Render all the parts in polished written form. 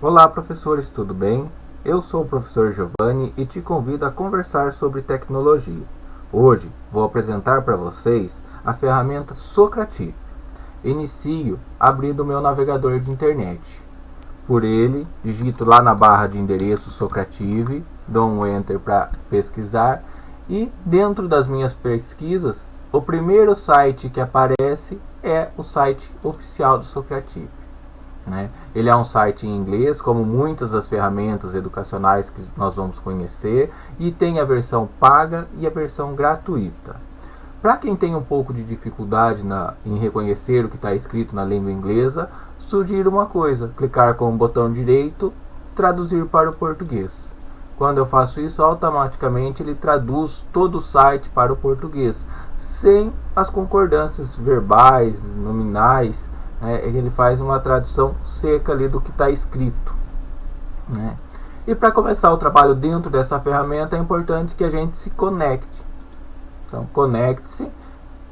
Olá, professores, tudo bem? Eu sou o professor Giovanni e te convido a conversar sobre tecnologia. Hoje vou apresentar para vocês a ferramenta Socrative. Inicio abrindo o meu navegador de internet. Por ele, digito lá na barra de endereço Socrative, dou um Enter para pesquisar e dentro das minhas pesquisas, o primeiro site que aparece é o site oficial do Socrative. Ele é um site em inglês, como muitas das ferramentas educacionais que nós vamos conhecer, e tem a versão paga e a versão gratuita. Para quem tem um pouco de dificuldade em reconhecer o que está escrito na língua inglesa, sugiro uma coisa: clicar com o botão direito, traduzir para o português. Quando eu faço isso, automaticamente ele traduz todo o site para o português, sem as concordâncias verbais, nominais. Ele faz uma tradução seca ali do que está escrito. E para começar o trabalho dentro dessa ferramenta, é importante que a gente se conecte. Então, conecte-se.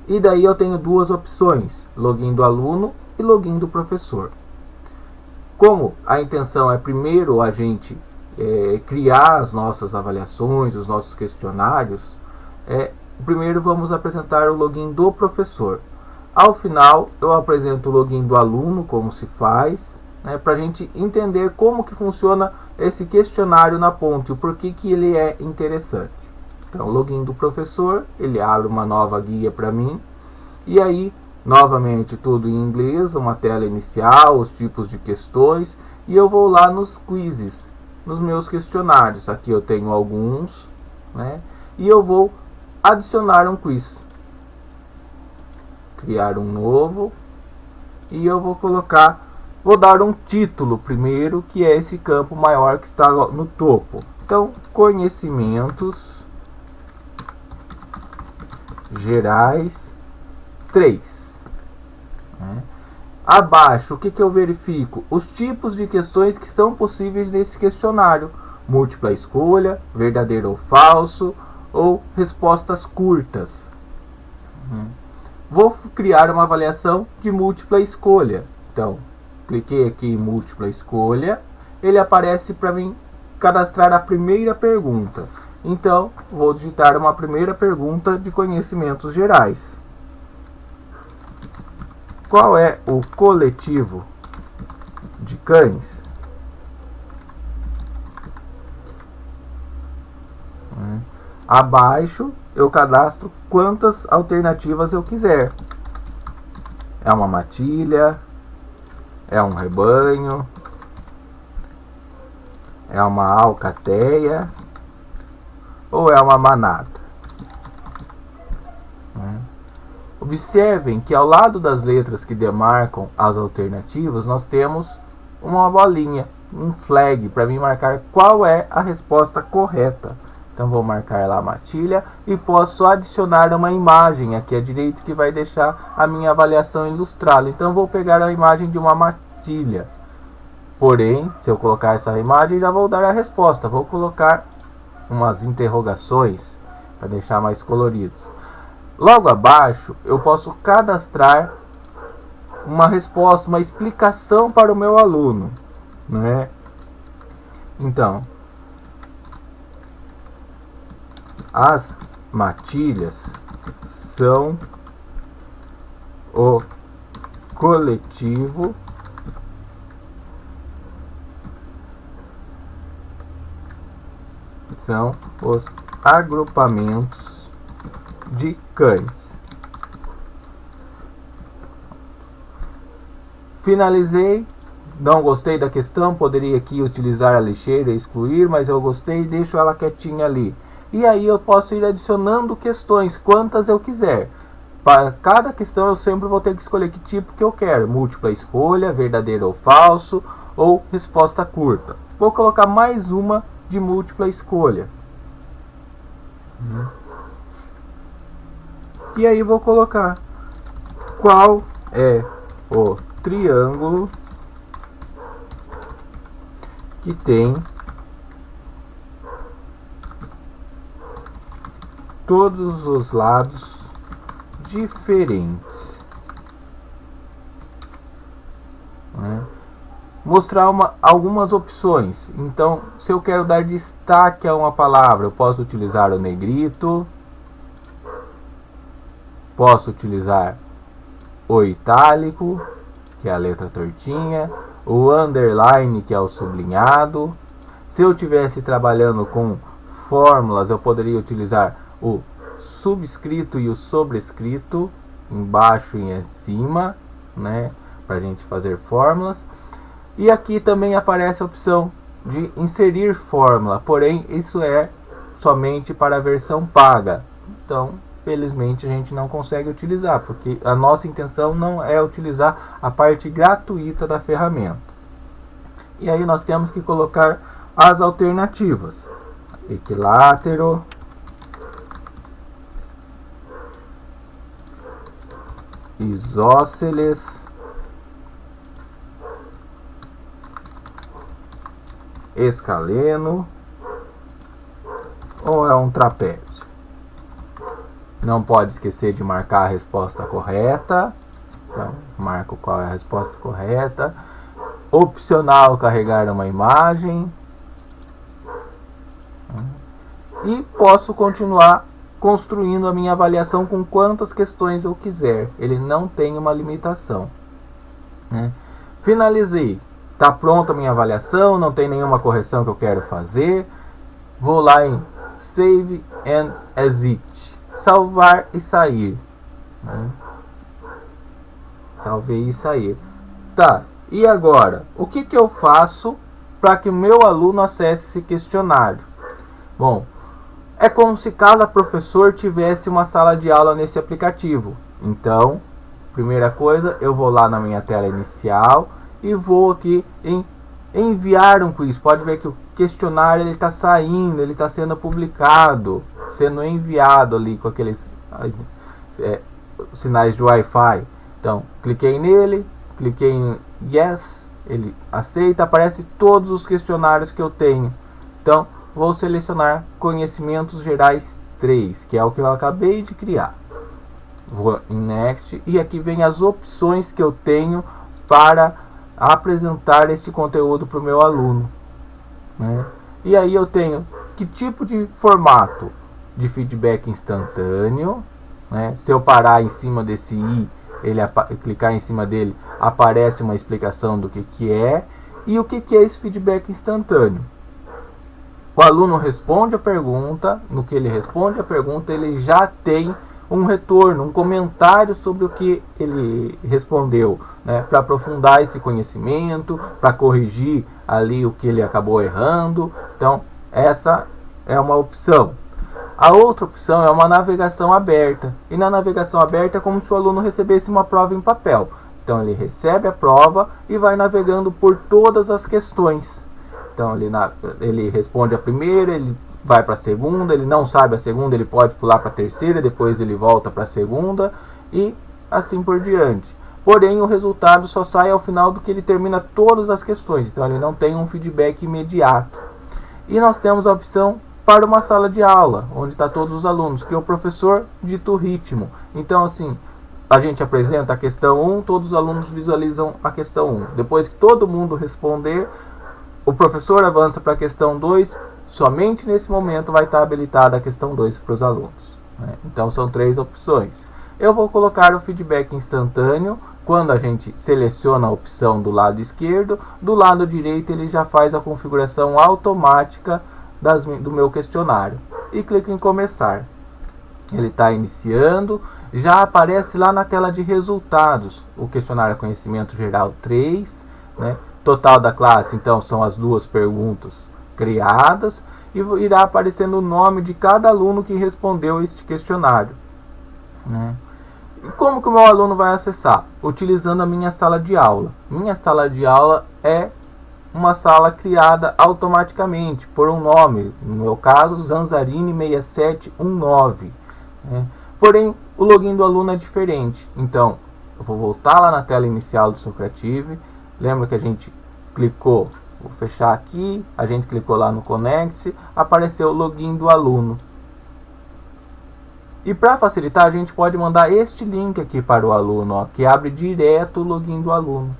E daí eu tenho duas opções: login do aluno e login do professor. Como a intenção é primeiro a gente criar as nossas avaliações, os nossos questionários, primeiro vamos apresentar o login do professor. Ao final, eu apresento o login do aluno, como se faz, para a gente entender como que funciona esse questionário na ponte, o porquê que ele é interessante. Então, o login do professor, ele abre uma nova guia para mim, e aí, novamente, tudo em inglês, uma tela inicial, os tipos de questões, e eu vou lá nos quizzes, nos meus questionários. Aqui eu tenho alguns, e eu vou adicionar um quiz. Criar um novo e eu vou dar um título primeiro, que é esse campo maior que está no topo. Então, conhecimentos gerais 3. Abaixo, o que eu verifico? Os tipos de questões que são possíveis nesse questionário: múltipla escolha, verdadeiro ou falso, ou respostas curtas. Vou criar uma avaliação de múltipla escolha. Então, cliquei aqui em múltipla escolha. Ele aparece para mim cadastrar a primeira pergunta. Então, vou digitar uma primeira pergunta de conhecimentos gerais. Qual é o coletivo de cães? Abaixo, eu cadastro quantas alternativas eu quiser. É uma matilha, é um rebanho, é uma alcateia ou é uma manada. Observem que ao lado das letras que demarcam as alternativas, nós temos uma bolinha, um flag, para mim marcar qual é a resposta correta. Então vou marcar lá matilha e posso adicionar uma imagem aqui à direita que vai deixar a minha avaliação ilustrada. Então vou pegar a imagem de uma matilha. Porém, se eu colocar essa imagem, já vou dar a resposta. Vou colocar umas interrogações para deixar mais coloridos. Logo abaixo, eu posso cadastrar uma resposta, uma explicação para o meu aluno, Então, as matilhas são o coletivo são os agrupamentos de cães. Finalizei. Não gostei da questão, poderia aqui utilizar a lixeira e excluir, mas eu gostei e deixo ela quietinha ali. E aí eu posso ir adicionando questões, quantas eu quiser. Para cada questão eu sempre vou ter que escolher que tipo que eu quero: múltipla escolha, verdadeiro ou falso, ou resposta curta. Vou colocar mais uma de múltipla escolha. E aí vou colocar qual é o triângulo que tem todos os lados diferentes. mostrar algumas opções. Então, se eu quero dar destaque a uma palavra, eu posso utilizar o negrito, posso utilizar o itálico, que é a letra tortinha, o underline, que é o sublinhado. Se eu estivesse trabalhando com fórmulas, eu poderia utilizar o subscrito e o sobrescrito, embaixo e em cima, né, para a gente fazer fórmulas. E aqui também aparece a opção de inserir fórmula, porém isso é somente para a versão paga. Então, felizmente a gente não consegue utilizar, porque a nossa intenção não é utilizar a parte gratuita da ferramenta. E aí nós temos que colocar as alternativas: equilátero, isósceles, escaleno, ou é um trapézio. Não pode esquecer de marcar a resposta correta. Então, marco qual é a resposta correta. Opcional, carregar uma imagem. E posso continuar construindo a minha avaliação com quantas questões eu quiser. Ele não tem uma limitação, né? Finalizei. Está pronta a minha avaliação, não tem nenhuma correção que eu quero fazer. Vou lá em Save and Exit. Salvar e sair, né? Talvez sair. Tá, e agora? O que eu faço para que o meu aluno acesse esse questionário? Bom, é como se cada professor tivesse uma sala de aula nesse aplicativo. Então, primeira coisa, eu vou lá na minha tela inicial e vou aqui em enviar um quiz. Pode ver que o questionário está saindo, ele está sendo publicado, sendo enviado ali com aqueles sinais de Wi-Fi. Então, cliquei nele, cliquei em Yes, ele aceita, aparece todos os questionários que eu tenho. Então, vou selecionar Conhecimentos Gerais 3, que é o que eu acabei de criar. Vou em Next e aqui vem as opções que eu tenho para apresentar esse conteúdo para o meu aluno, né? E aí eu tenho que tipo de formato de feedback instantâneo, né? Se eu parar em cima desse i, clicar em cima dele, aparece uma explicação do que é. E o que é esse feedback instantâneo? O aluno responde a pergunta, no que ele responde a pergunta, ele já tem um retorno, um comentário sobre o que ele respondeu, né, para aprofundar esse conhecimento, para corrigir ali o que ele acabou errando. Então, essa é uma opção. A outra opção é uma navegação aberta. E na navegação aberta é como se o aluno recebesse uma prova em papel. Então, ele recebe a prova e vai navegando por todas as questões. Então, ele responde a primeira, ele vai para a segunda, ele não sabe a segunda, ele pode pular para a terceira, depois ele volta para a segunda e assim por diante. Porém, o resultado só sai ao final do que ele termina todas as questões. Então, ele não tem um feedback imediato. E nós temos a opção para uma sala de aula, onde está todos os alunos, que o professor dita o ritmo. Então, assim, a gente apresenta a questão 1, todos os alunos visualizam a questão 1. Depois que todo mundo responder, o professor avança para a questão 2, somente nesse momento vai estar habilitada a questão 2 para os alunos, né? Então são 3 opções. Eu vou colocar o feedback instantâneo. Quando a gente seleciona a opção do lado esquerdo, do lado direito ele já faz a configuração automática do meu questionário. E clico em começar. Ele está iniciando, já aparece lá na tela de resultados o questionário Conhecimento Geral 3, né? Total da classe, então, são as 2 perguntas criadas e irá aparecendo o nome de cada aluno que respondeu este questionário, né? E como que o meu aluno vai acessar? Utilizando a minha sala de aula. Minha sala de aula é uma sala criada automaticamente por um nome, no meu caso, Zanzarini 6719, né? Porém, o login do aluno é diferente. Então, eu vou voltar lá na tela inicial do Socrative. Lembra que a gente clicou, vou fechar aqui, a gente clicou lá no Connect, apareceu o login do aluno. E para facilitar, a gente pode mandar este link aqui para o aluno, ó, que abre direto o login do aluno.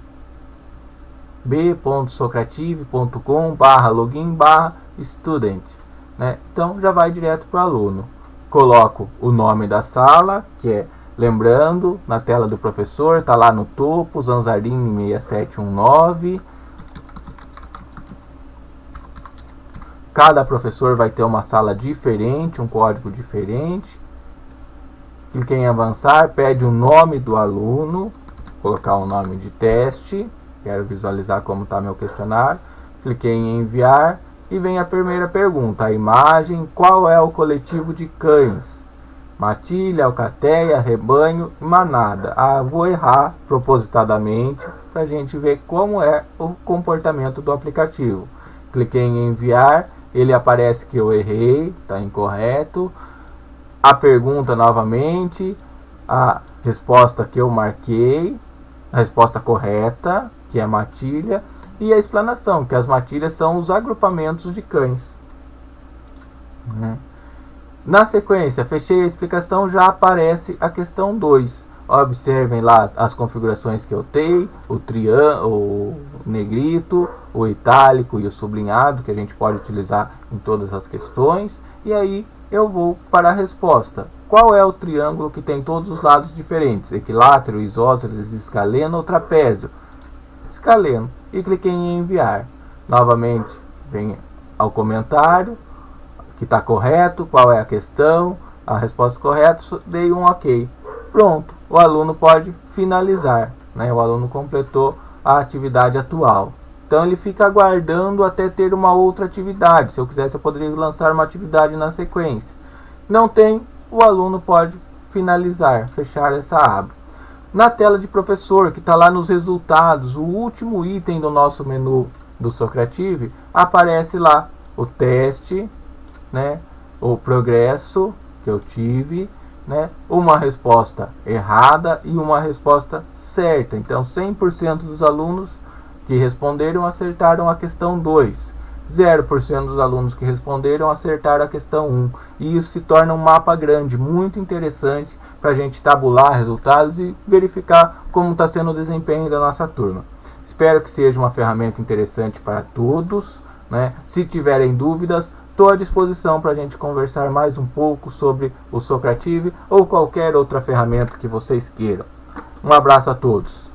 b.socrative.com/login/student, né? Então já vai direto para o aluno. Coloco o nome da sala, que é, lembrando, na tela do professor, está lá no topo, Zanzarini 6719. Cada professor vai ter uma sala diferente, um código diferente. Cliquei em avançar, pede o nome do aluno, vou colocar um nome de teste, quero visualizar como está meu questionário. Cliquei em enviar e vem a primeira pergunta, a imagem, qual é o coletivo de cães? Matilha, alcateia, rebanho e manada. Vou errar propositadamente para a gente ver como é o comportamento do aplicativo. Cliquei em enviar, ele aparece que eu errei, está incorreto. A pergunta novamente, a resposta que eu marquei, a resposta correta, que é matilha, e a explanação, que as matilhas são os agrupamentos de cães. Na sequência, fechei a explicação, já aparece a questão 2. Observem lá as configurações que eu tenho, o triângulo, o negrito, o itálico e o sublinhado, que a gente pode utilizar em todas as questões. E aí eu vou para a resposta. Qual é o triângulo que tem todos os lados diferentes? Equilátero, isósceles, escaleno ou trapézio? Escaleno. E cliquei em enviar. Novamente, vem ao comentário, que está correto, qual é a questão, a resposta correta, dei um ok. Pronto, o aluno pode finalizar, né? O aluno completou a atividade atual. Então ele fica aguardando até ter uma outra atividade. Se eu quisesse, eu poderia lançar uma atividade na sequência. Não tem, o aluno pode finalizar, fechar essa aba. Na tela de professor, que está lá nos resultados, o último item do nosso menu do Socrative, aparece lá o teste, né, o progresso que eu tive, né, uma resposta errada e uma resposta certa. Então 100% dos alunos que responderam acertaram a questão 2. 0% dos alunos que responderam acertaram a questão 1. E isso se torna um mapa grande, muito interessante para a gente tabular resultados e verificar como está sendo o desempenho da nossa turma. Espero que seja uma ferramenta interessante para todos, né? Se tiverem dúvidas, estou à disposição para a gente conversar mais um pouco sobre o Socrative ou qualquer outra ferramenta que vocês queiram. Um abraço a todos.